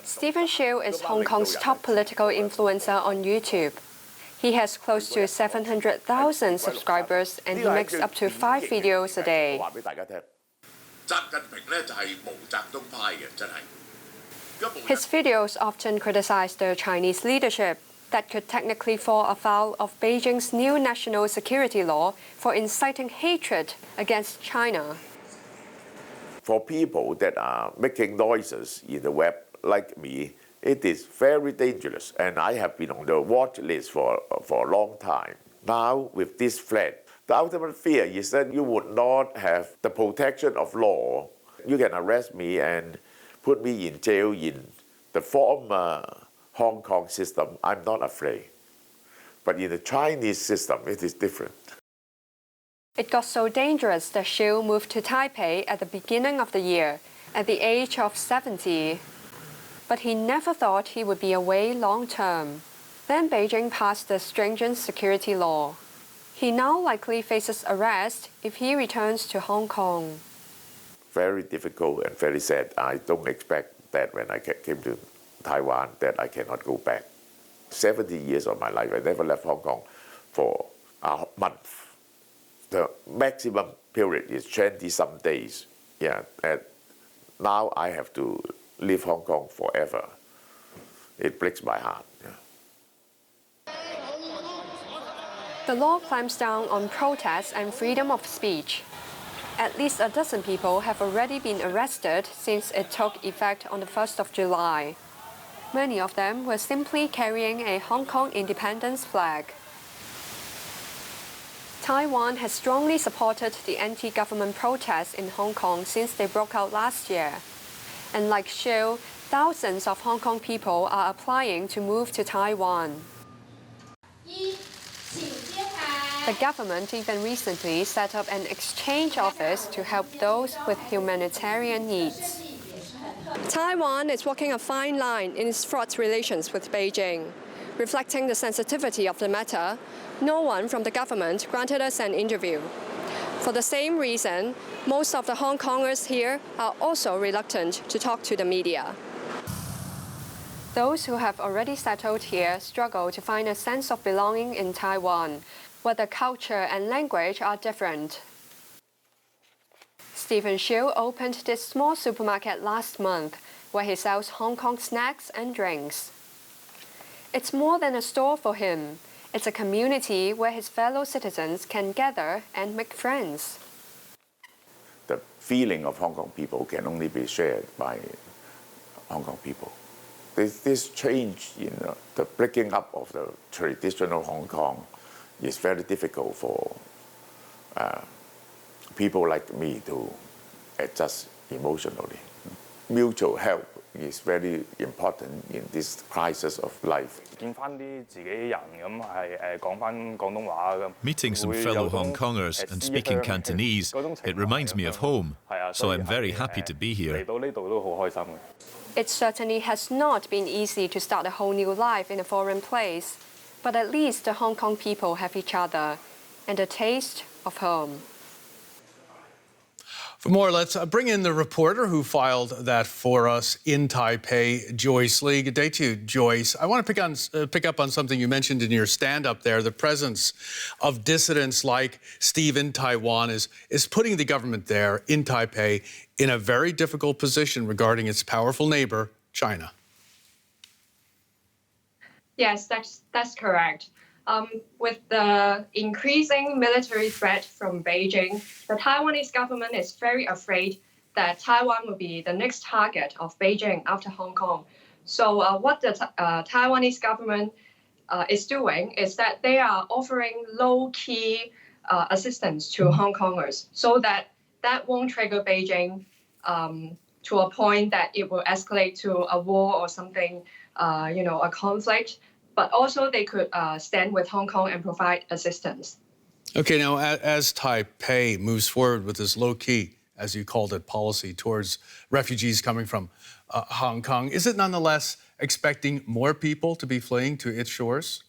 Stephen Shiu is Hong Kong's top political influencer on YouTube. He has close to 700,000 subscribers and he makes up to 5 videos a day. His videos often criticize the Chinese leadership that could technically fall afoul of Beijing's new national security law for inciting hatred against China. For people that are making noises in the web like me, it is very dangerous, and I have been on the watch list for a long time. Now, with this threat, the ultimate fear is that you would not have the protection of law. You can arrest me and put me in jail in the former Hong Kong system. I'm not afraid. But in the Chinese system, it is different. It got so dangerous that Shiu moved to Taipei at the beginning of the year, at the age of 70. But he never thought he would be away long term. Then Beijing passed the stringent security law. He now likely faces arrest if he returns to Hong Kong. Very difficult and very sad. I don't expect that when I came to Taiwan that I cannot go back. 70 years of my life, I never left Hong Kong for a month. The maximum period is 20-some days. Yeah, and now I have to leave Hong Kong forever. It breaks my heart. Yeah. The law clamps down on protests and freedom of speech. At least a dozen people have already been arrested since it took effect on the 1st of July. Many of them were simply carrying a Hong Kong independence flag. Taiwan has strongly supported the anti-government protests in Hong Kong since they broke out last year. And like Shiu, thousands of Hong Kong people are applying to move to Taiwan. The government even recently set up an exchange office to help those with humanitarian needs. Taiwan is walking a fine line in its fraught relations with Beijing. Reflecting the sensitivity of the matter, no one from the government granted us an interview. For the same reason, most of the Hong Kongers here are also reluctant to talk to the media. Those who have already settled here struggle to find a sense of belonging in Taiwan, where the culture and language are different. Stephen Shiu opened this small supermarket last month, where he sells Hong Kong snacks and drinks. It's more than a store for him. It's a community where his fellow citizens can gather and make friends. The feeling of Hong Kong people can only be shared by Hong Kong people. This change in the breaking up of the traditional Hong Kong is very difficult for people like me to adjust emotionally. Mutual help is very important in this crisis of life. Meeting some fellow Hong Kongers and speaking Cantonese, it reminds me of home, so I'm very happy to be here. It certainly has not been easy to start a whole new life in a foreign place, but at least the Hong Kong people have each other and a taste of home. For more, let's bring in the reporter who filed that for us in Taipei, Joyce Lee. Good day to you, Joyce. I want to pick up on something you mentioned in your stand-up there. The presence of dissidents like Steve in Taiwan is putting the government there in Taipei in a very difficult position regarding its powerful neighbor, China. Yes, that's correct. With the increasing military threat from Beijing, the Taiwanese government is very afraid that Taiwan will be the next target of Beijing after Hong Kong. So what the Taiwanese government is doing is that they are offering low-key assistance to Hong Kongers so that won't trigger Beijing to a point that it will escalate to a war or something, a conflict. But also they could stand with Hong Kong and provide assistance. Okay, now as Taipei moves forward with this low-key, as you called it, policy towards refugees coming from Hong Kong, is it nonetheless expecting more people to be fleeing to its shores?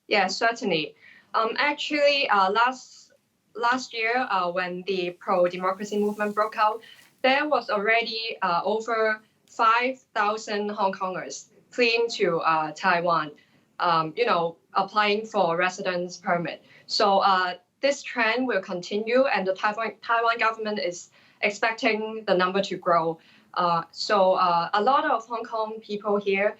Yes, certainly. Actually, last year when the pro-democracy movement broke out, there was already over 5,000 Hong Kongers fleeing to Taiwan, applying for residence permit. So this trend will continue, and the Taiwan government is expecting the number to grow. So a lot of Hong Kong people here,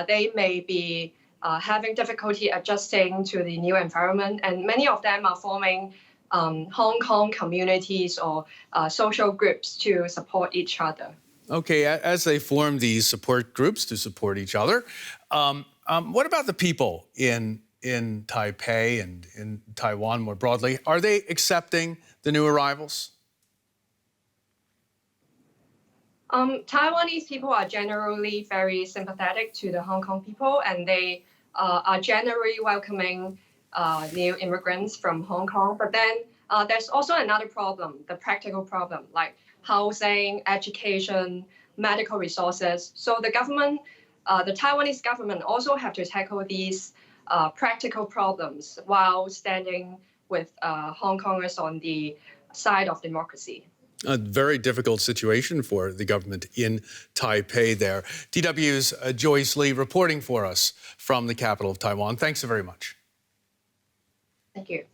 they may be having difficulty adjusting to the new environment, and many of them are forming Hong Kong communities or social groups to support each other. Okay, as they form these support groups to support each other, what about the people in Taipei and in Taiwan more broadly? Are they accepting the new arrivals? Taiwanese people are generally very sympathetic to the Hong Kong people, and they are generally welcoming new immigrants from Hong Kong. But then there's also another problem, the practical problem, like housing, education, medical resources. So the government, the Taiwanese government also have to tackle these practical problems while standing with Hong Kongers on the side of democracy. A very difficult situation for the government in Taipei there. DW's Joyce Lee reporting for us from the capital of Taiwan. Thanks so very much. Thank you.